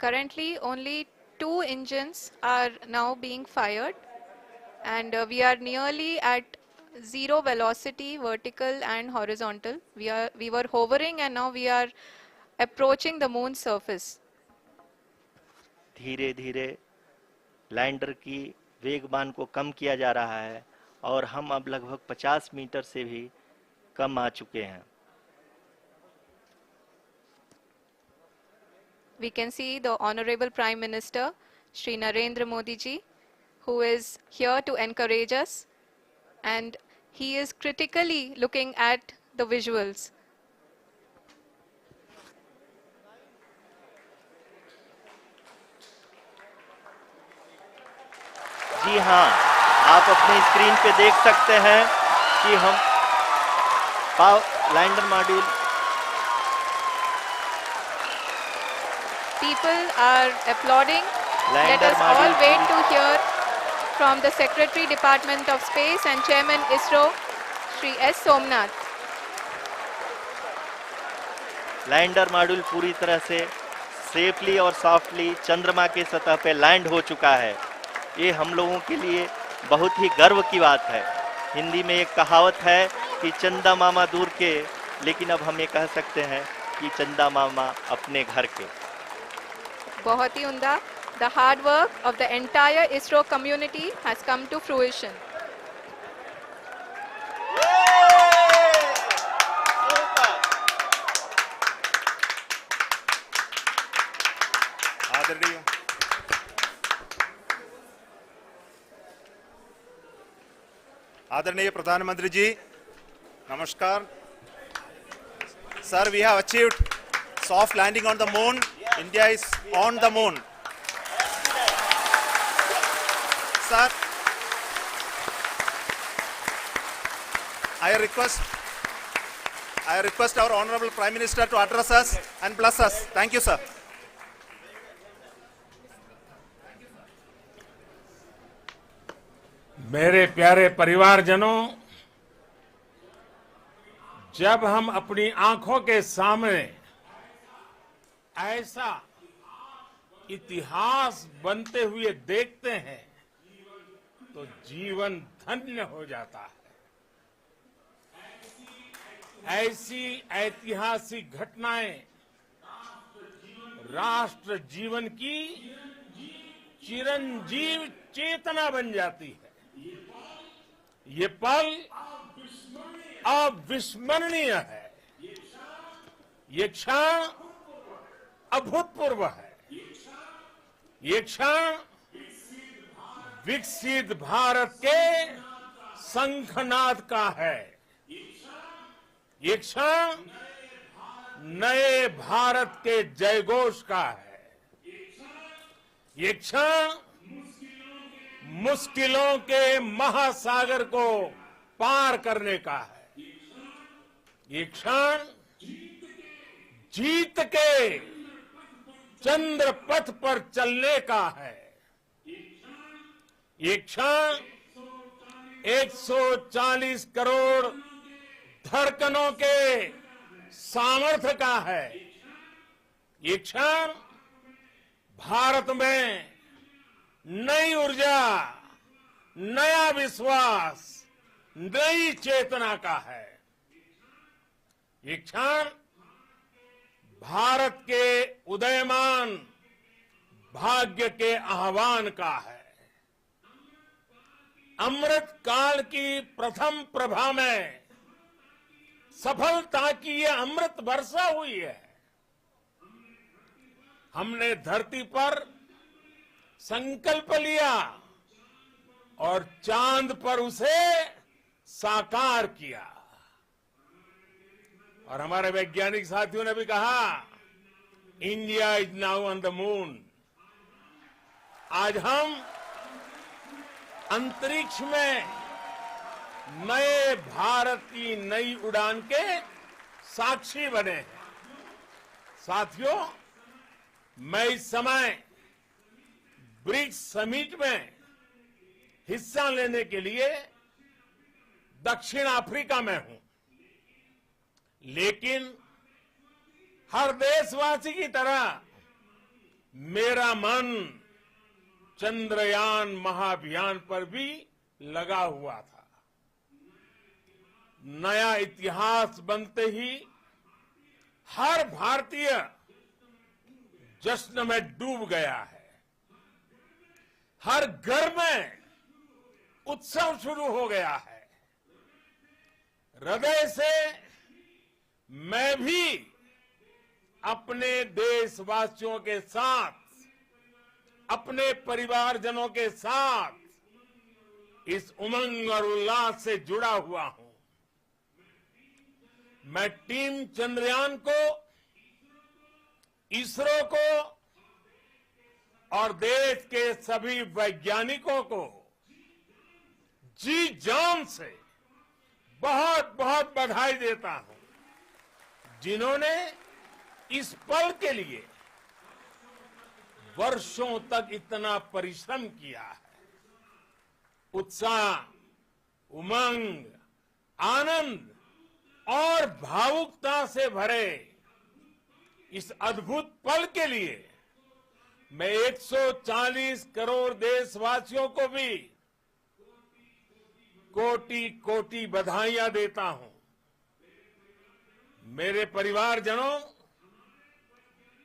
Currently, only 2 engines are now being fired and we are nearly at zero velocity, vertical and horizontal. We were hovering and now we are approaching the moon's surface. धीरे धीरे लैंडर की वेगमान को कम किया जा रहा है और हम अब लगभग 50 मीटर से भी कम आ चुके हैं। We can see the Honorable Prime Minister, Shri Narendra Modi ji, who is here to encourage us and he is critically looking at the visuals. जी हाँ, आप अपने स्क्रीन पे देख सकते हैं कि हम lander module People are applauding. Let lander us all module wait पूरी to hear from the Secretary Department of Space and Chairman ISRO, Shri S. Somnath. Lander module पूरी तरह से सेफली और सॉफ्टली चंद्रमा के सतह पे लैंड हो चुका है। ये हम लोगों के लिए बहुत ही गर्व की बात है। हिंदी में एक कहावत है कि चंदा मामा दूर के, लेकिन अब हम ये कह सकते हैं कि चंदा मामा अपने घर के। बहुत ही उम्दा. The hard work of the entire ISRO community has come to fruition. आदरणीय आदरणीय प्रधानमंत्री जी, नमस्कार. Sir, we have achieved soft landing on the moon. India is on the moon. Sir, I request our Honorable Prime Minister to address us and bless us. Thank you, sir. मेरे प्यारे परिवारजनों, जब हम अपनी आंखों के सामने ऐसा इतिहास बनते हुए देखते हैं तो जीवन धन्य हो जाता है. ऐसी ऐतिहासिक घटनाएं राष्ट्र जीवन की चिरंजीव चेतना बन जाती है. ये पल अविस्मरणीय है. ये क्षण अभूतपूर्व है. ये क्षण विकसित भारत के शंखनाद का है. ये क्षण नए भारत के जयघोष का है. ये क्षण मुश्किलों के महासागर को पार करने का है. ये क्षण जीत के चंद्र पथ पर चलने का है. ये क्षण 140 करोड़ धड़कनों के सामर्थ्य का है. ये क्षण भारत में नई ऊर्जा, नया विश्वास, नई चेतना का है. ये क्षण भारत के उदयमान भाग्य के आह्वान का है. अमृत काल की प्रथम प्रभा में सफलता की ये अमृत वर्षा हुई है. हमने धरती पर संकल्प लिया और चांद पर उसे साकार किया. और हमारे वैज्ञानिक साथियों ने भी कहा, India is now on the moon. आज हम अंतरिक्ष में नए भारत की नई उड़ान के साक्षी बने हैं. साथियों, मैं इस समय ब्रिक्स समिट में हिस्सा लेने के लिए दक्षिण अफ्रीका में हूं. लेकिन हर देशवासी की तरह मेरा मन चंद्रयान महाअभियान पर भी लगा हुआ था. नया इतिहास बनते ही हर भारतीय जश्न में डूब गया है. हर घर में उत्सव शुरू हो गया है. हृदय से मैं भी अपने देशवासियों के साथ, अपने परिवारजनों के साथ इस उमंग और उल्लास से जुड़ा हुआ हूं. मैं टीम चंद्रयान को, इसरो को और देश के सभी वैज्ञानिकों को जी जान से बहुत बहुत बधाई देता हूं, जिन्होंने इस पल के लिए वर्षों तक इतना परिश्रम किया है। उत्साह, उमंग, आनंद और भावुकता से भरे इस अद्भुत पल के लिए मैं 140 करोड़ देशवासियों को भी कोटि कोटि बधाइयां देता हूं। मेरे परिवारजनों,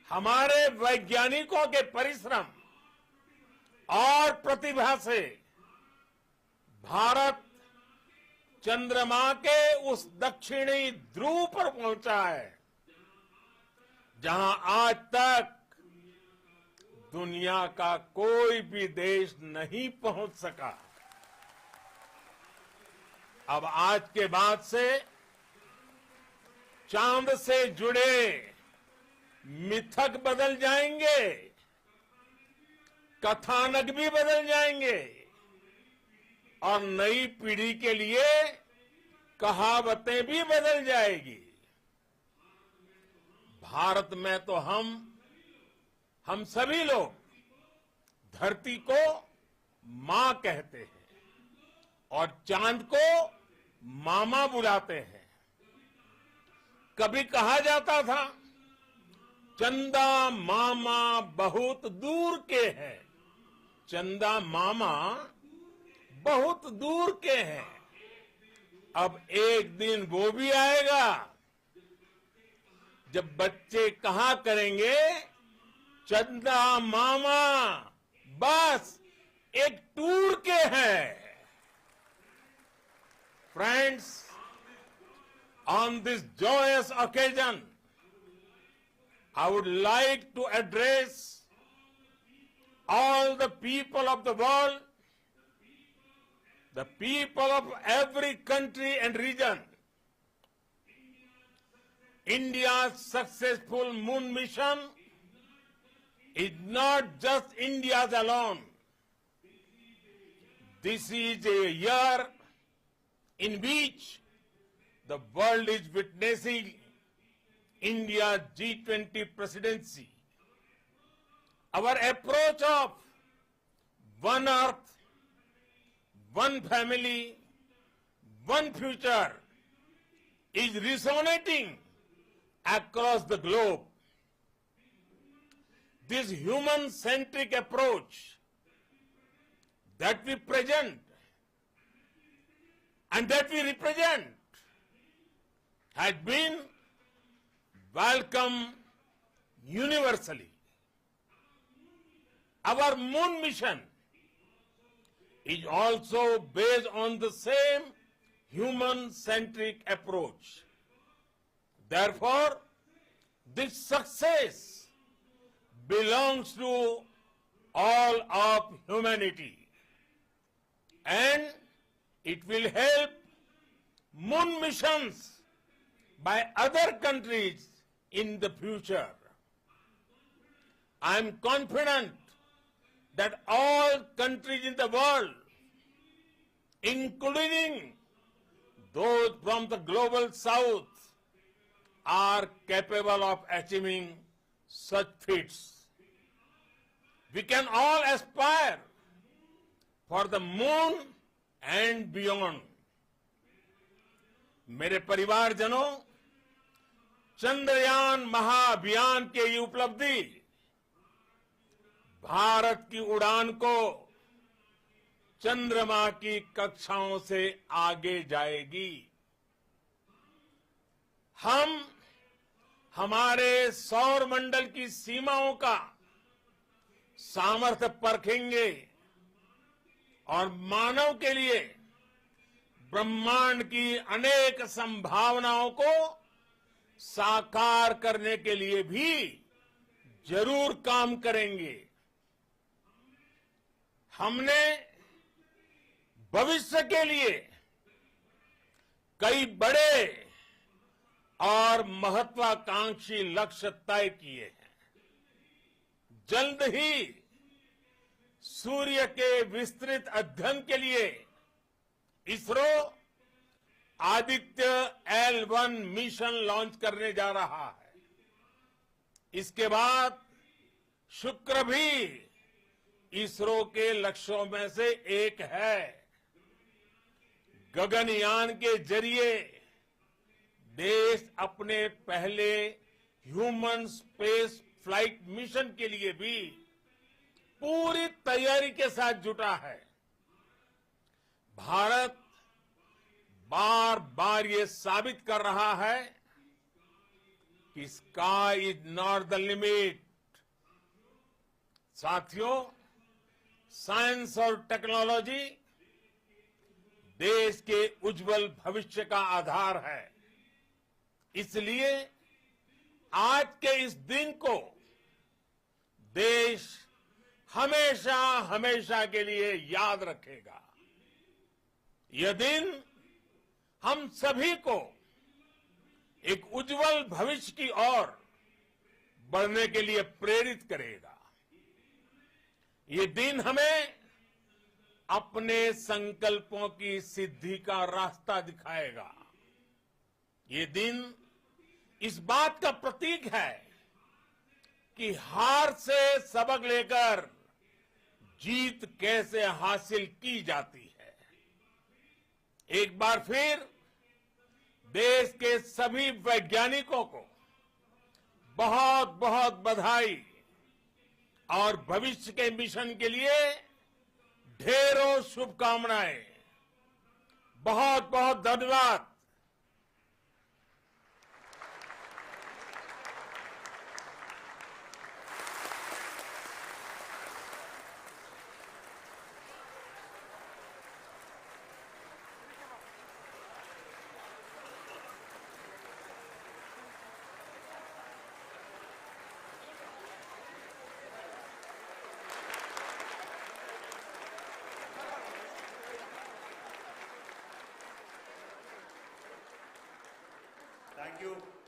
हमारे वैज्ञानिकों के परिश्रम और प्रतिभा से भारत चंद्रमा के उस दक्षिणी ध्रुव पर पहुंचा है जहां आज तक दुनिया का कोई भी देश नहीं पहुंच सका। अब आज के बाद से चांद से जुड़े मिथक बदल जाएंगे, कथानक भी बदल जाएंगे और नई पीढ़ी के लिए कहावतें भी बदल जाएगी। भारत में तो हम सभी लोग धरती को मां कहते हैं और चांद को मामा बुलाते हैं। कभी कहा जाता था चंदा मामा बहुत दूर के हैं, चंदा मामा बहुत दूर के हैं। अब एक दिन वो भी आएगा जब बच्चे कहा करेंगे चंदा मामा बस एक टूर के हैं। Friends, on this joyous occasion, I would like to address all the people of the world, the people of every country and region. India's successful moon mission is not just India's alone. This is a year in which the world is witnessing India's G20 presidency. Our approach of one earth, one family, one future is resonating across the globe. This human-centric approach that we present and that we represent has been welcomed universally. Our moon mission is also based on the same human-centric approach. Therefore, this success belongs to all of humanity, and it will help moon missions by other countries in the future. I am confident that all countries in the world, including those from the global south, are capable of achieving such feats. We can all aspire for the moon and beyond. मेरे परिवारजनों, चंद्रयान महाअभियान के ये उपलब्धि भारत की उड़ान को चंद्रमा की कक्षाओं से आगे जाएगी। हम हमारे सौर मंडल की सीमाओं का सामर्थ्य परखेंगे और मानव के लिए ब्रह्मांड की अनेक संभावनाओं को साकार करने के लिए भी जरूर काम करेंगे। हमने भविष्य के लिए कई बड़े और महत्वाकांक्षी लक्ष्य तय किए हैं। जल्द ही सूर्य के विस्तृत अध्ययन के लिए ISRO Aditya L1 mission launch करने जा रहा है। इसके बाद शुक्र भी इसरो के लक्ष्यों में से एक है। गगनयान के जरिए देश अपने पहले ह्यूमन स्पेस फ्लाइट मिशन के लिए भी पूरी तैयारी के साथ जुटा है। भारत बार बार ये साबित कर रहा है कि sky is not the limit. साथियों, साइंस और टेक्नोलॉजी देश के उज्जवल भविष्य का आधार है। इसलिए आज के इस दिन को देश हमेशा हमेशा के लिए याद रखेगा। यह दिन हम सभी को एक उज्जवल भविष्य की ओर बढ़ने के लिए प्रेरित करेगा। ये दिन हमें अपने संकल्पों की सिद्धि का रास्ता दिखाएगा। ये दिन इस बात का प्रतीक है कि हार से सबक लेकर जीत कैसे हासिल की जाती है। एक बार फिर देश के सभी वैज्ञानिकों को बहुत बहुत बधाई और भविष्य के मिशन के लिए ढेरों शुभकामनाएं। बहुत बहुत धन्यवाद।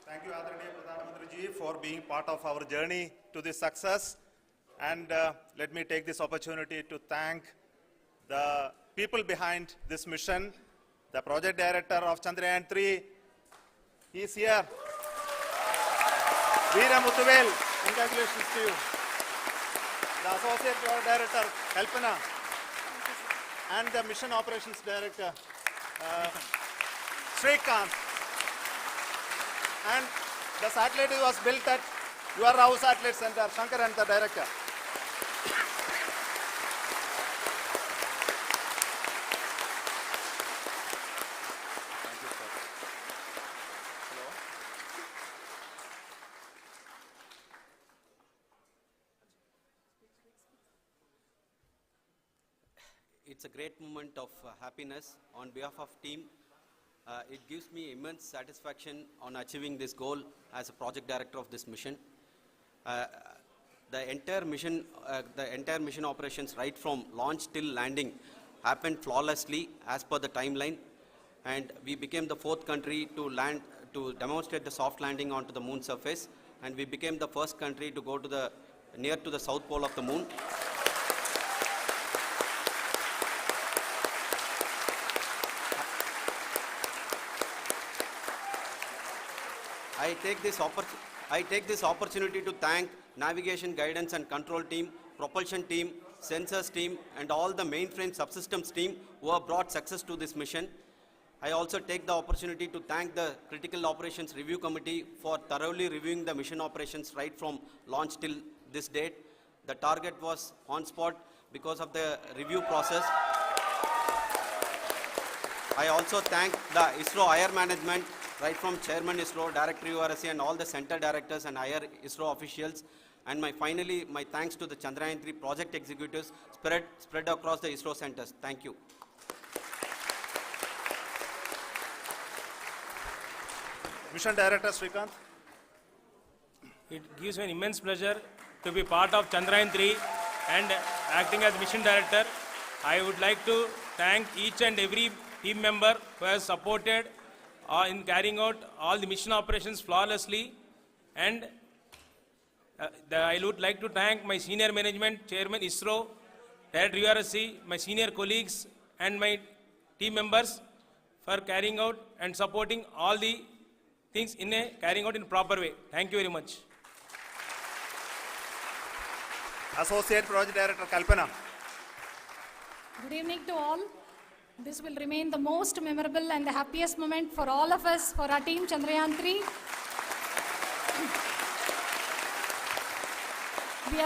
Thank you, Adharaniya Pradhan Mantri ji, for being part of our journey to this success. And let me take this opportunity to thank the people behind this mission, the project director of Chandrayaan-3. He is here. Veera Muthuvel, congratulations to you. The associate project director, Kalpana, and the mission operations director, Srikanth. And the satellite was built at your house satellite center, Shankar and the director. Thank you, sir. Hello. It's a great moment of happiness on behalf of team. It gives me immense satisfaction on achieving this goal as a project director of this mission. The entire mission operations right from launch till landing happened flawlessly as per the timeline, and we became the 4th country to demonstrate the soft landing onto the moon surface, and we became the first country to go to near to the south pole of the moon. I take this opportunity to thank navigation, guidance and control team, propulsion team, sensors team and all the mainframe subsystems team who have brought success to this mission. I also take the opportunity to thank the Critical Operations Review Committee for thoroughly reviewing the mission operations right from launch till this date. The target was on spot because of the review process. I also thank the ISRO higher management, right from Chairman ISRO, Director URSC and all the center directors and higher ISRO officials. And finally, my thanks to the Chandrayaan-3 project executives spread across the ISRO centers. Thank you. Mission Director Srikanth. It gives me an immense pleasure to be part of Chandrayaan-3 and acting as Mission Director. I would like to thank each and every team member who has supported in carrying out all the mission operations flawlessly, and I would like to thank my senior management, Chairman ISRO, Director URSC, my senior colleagues and my team members for carrying out and supporting all the things carrying out in a proper way. Thank you very much. Associate Project Director Kalpana. Good evening to all. This will remain the most memorable and the happiest moment for all of us, for our team Chandrayaan-3. We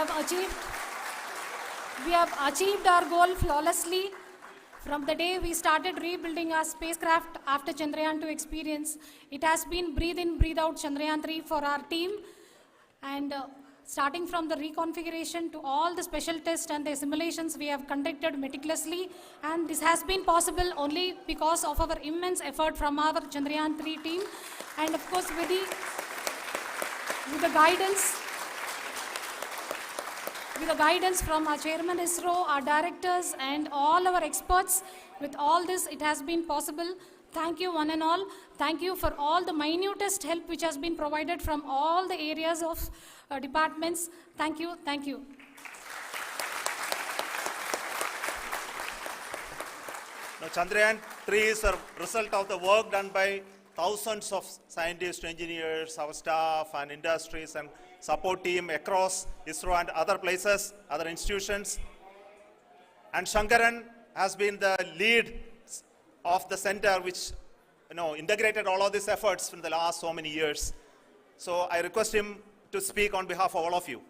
have achieved our goal flawlessly. From the day we started rebuilding our spacecraft after Chandrayaan-2 experience, it has been breathe in, breathe out Chandrayaan-3 for our team. And starting from the reconfiguration to all the special tests and the simulations we have conducted meticulously, and this has been possible only because of our immense effort from our Chandrayaan-3 team, and of course with the guidance from our Chairman ISRO, our directors and all our experts. With all this, it has been possible. Thank you one and all. Thank you for all the minutest help which has been provided from all the areas of departments. Thank you, thank you. Now, Chandrayaan-3 is a result of the work done by thousands of scientists, engineers, our staff and industries and support team across ISRO and other places, other institutions. And Shankaran has been the lead of the center which integrated all of these efforts in the last so many years. So I request him to speak on behalf of all of you.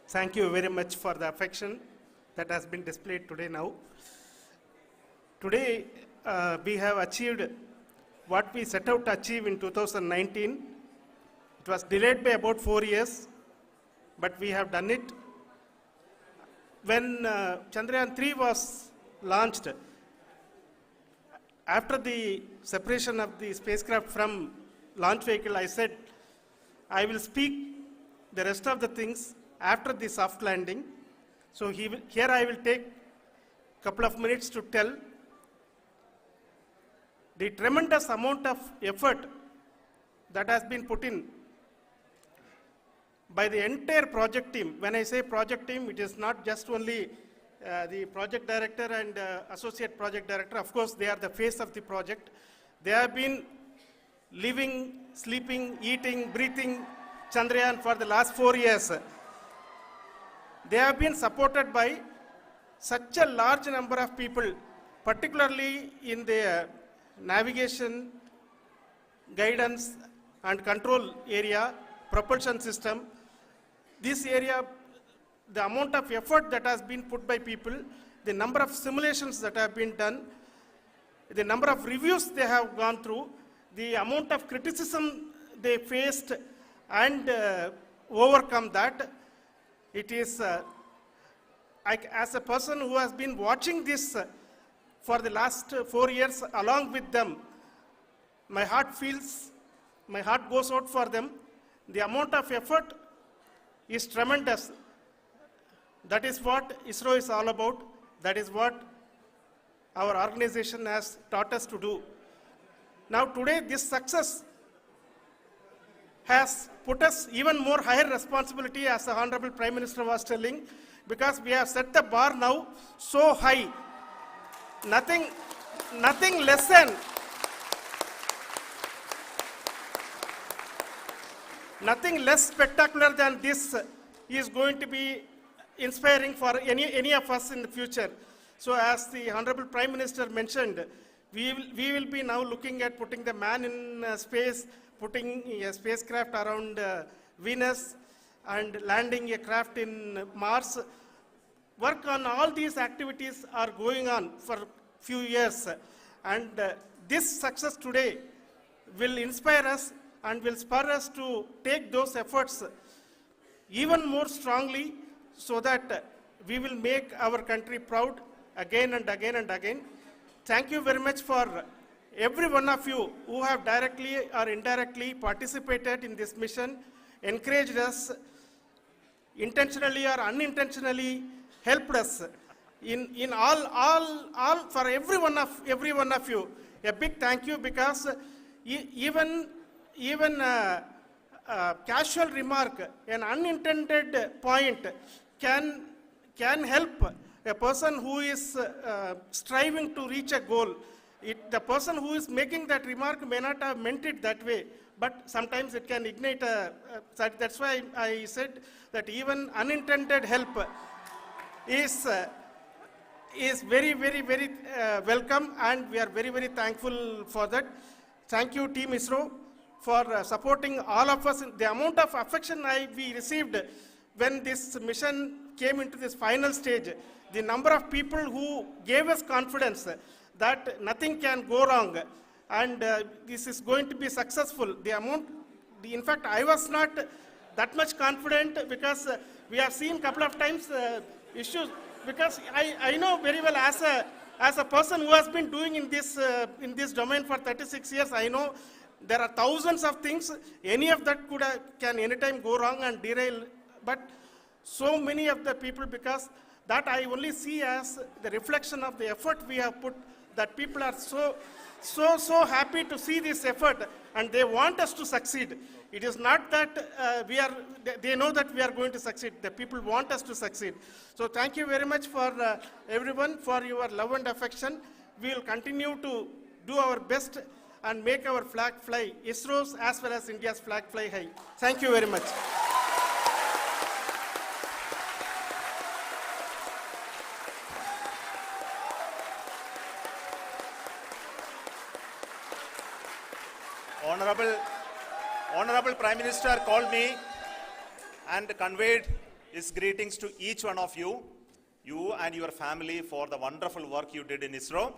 Thank you very much for the affection that has been displayed today now. Today, we have achieved what we set out to achieve in 2019. It was delayed by about 4 years, but we have done it. When Chandrayaan-3 was launched, after the separation of the spacecraft from launch vehicle, I said, I will speak the rest of the things after the soft landing. So here I will take a couple of minutes to tell the tremendous amount of effort that has been put in by the entire project team. When I say project team, it is not just only the project director and associate project director. Of course, they are the face of the project. They have been living, sleeping, eating, breathing Chandrayaan for the last 4 years. They have been supported by such a large number of people, particularly in the navigation, guidance and control area, propulsion system. This area, the amount of effort that has been put by people, the number of simulations that have been done, the number of reviews they have gone through, the amount of criticism they faced and overcome that. It is, as a person who has been watching this for the last 4 years along with them, my heart goes out for them. The amount of effort is tremendous. That is what ISRO is all about. That is what our organization has taught us to do. Now today, this success has put us even more higher responsibility, as the Honorable Prime Minister was telling, because we have set the bar now so high. Nothing less spectacular than this is going to be inspiring for any of us in the future. So as the Honorable Prime Minister mentioned, we will be now looking at putting the man in space, putting a spacecraft around Venus and landing a craft in Mars. Work on all these activities are going on for few years, and this success today will inspire us and will spur us to take those efforts even more strongly, so that we will make our country proud again and again and again. Thank you very much for every one of you who have directly or indirectly participated in this mission, encouraged us, intentionally or unintentionally helped us in all for every one of you. A big thank you, because even casual remark, an unintended point can help a person who is striving to reach a goal. The person who is making that remark may not have meant it that way, but sometimes it can ignite that's why I said that even unintended help is very, very, very welcome, and we are very, very thankful for that. Thank you, Team ISRO, for supporting all of us. The amount of affection we received when this mission came into this final stage, the number of people who gave us confidence that nothing can go wrong, and this is going to be successful. In fact, I was not that much confident because we have seen a couple of times issues. Because I know very well as a person who has been doing in this domain for 36 years, I know there are thousands of things. Any of that can anytime go wrong and derail. But so many of the people, because that I only see as the reflection of the effort we have put, that people are so happy to see this effort and they want us to succeed. It is not that they know that we are going to succeed. The people want us to succeed. So thank you very much for everyone for your love and affection. We will continue to do our best and make our flag fly, ISRO's as well as India's flag fly high. Thank you very much. Honorable Prime Minister called me and conveyed his greetings to each one of you and your family for the wonderful work you did in ISRO.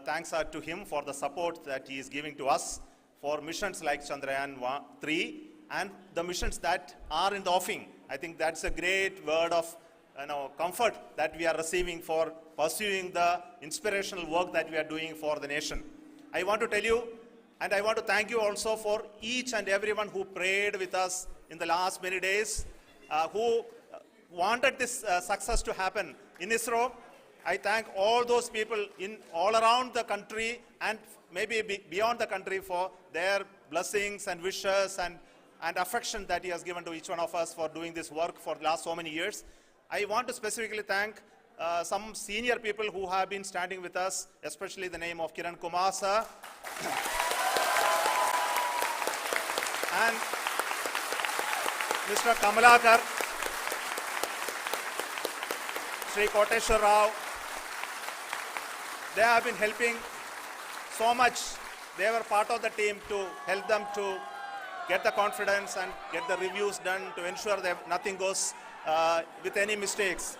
Thanks are to him for the support that he is giving to us for missions like Chandrayaan-3 and the missions that are in the offing. I think that's a great word of comfort that we are receiving for pursuing the inspirational work that we are doing for the nation. I want to tell you, and I want to thank you also for each and everyone who prayed with us in the last many days, who wanted this success to happen in ISRO. I thank all those people all around the country and maybe beyond the country for their blessings and wishes and affection that he has given to each one of us for doing this work for the last so many years. I want to specifically thank some senior people who have been standing with us, especially the name of Kiran Kumar sir and Mr. Kamalakar, Sri Koteshwar Rao. They have been helping so much. They were part of the team to help them to get the confidence and get the reviews done to ensure that nothing goes with any mistakes.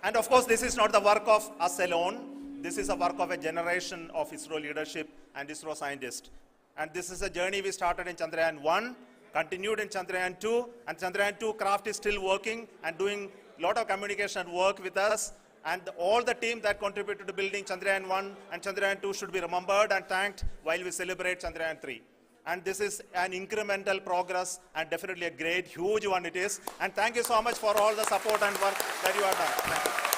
And of course, this is not the work of us alone. This is a work of a generation of ISRO leadership and ISRO scientists. And this is a journey we started in Chandrayaan-1, continued in Chandrayaan-2, and Chandrayaan-2 craft is still working and doing a lot of communication work with us. And all the team that contributed to building Chandrayaan-1 and Chandrayaan-2 should be remembered and thanked while we celebrate Chandrayaan-3. And this is an incremental progress and definitely a great, huge one it is. And thank you so much for all the support and work that you have done. Thank you.